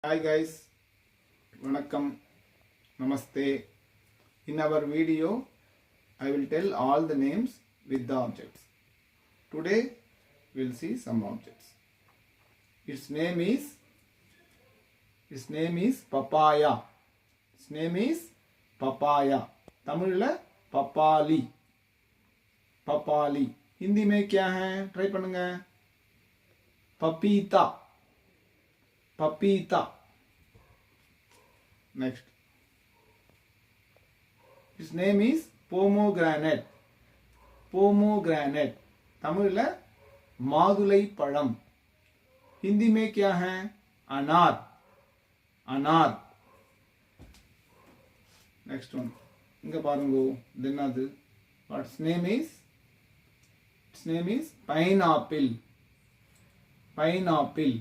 Hi guys, Vanakkam, Namaste. In our video, I will tell all the names with the objects. Today, we will see some objects. Its name is papaya. Its name is papaya. Tamil papali. Papali. Hindi में क्या है? Try पढ़ेंगे. Papita. Papita. Next. His name is pomegranate. Pomegranate. Tamil में मादुलाई पड़म. हिंदी में क्या है? अनार. अनार. Next one. इंगा पारुंगो. दिनादु. What's name is? Its name is pineapple. Pineapple.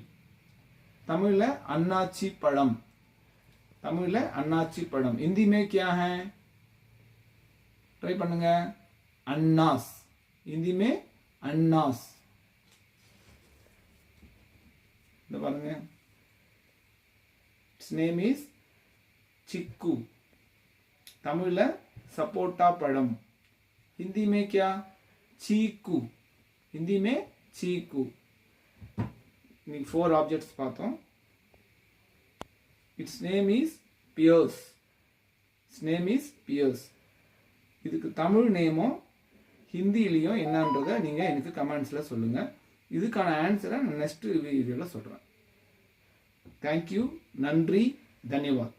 Tamil में अन्नाची पड़म. तमिल में अन्नाची पड़म. हिंदी में क्या है? ट्राई பண்ணுங்க. अन्नास. हिंदी में अन्नास. इधर பாருங்க. Its name is chikoo. Tamil में सपोटा पड़म. हिंदी में क्या? चीकू. हिंदी में चीकू. 4 objects பார்த்தோம். Its name is pears. Its name is pears. இதுக்கு தமிழ் நேமோ ஹிந்திலயும் என்னன்றதை நீங்க எனக்கு கமெண்ட்ஸ்ல சொல்லுங்க. இதுக்கான ஆன்சரை நான் நெக்ஸ்ட் வீடியோல சொல்றேன். Thank you. நன்றி. தன்யவாத்.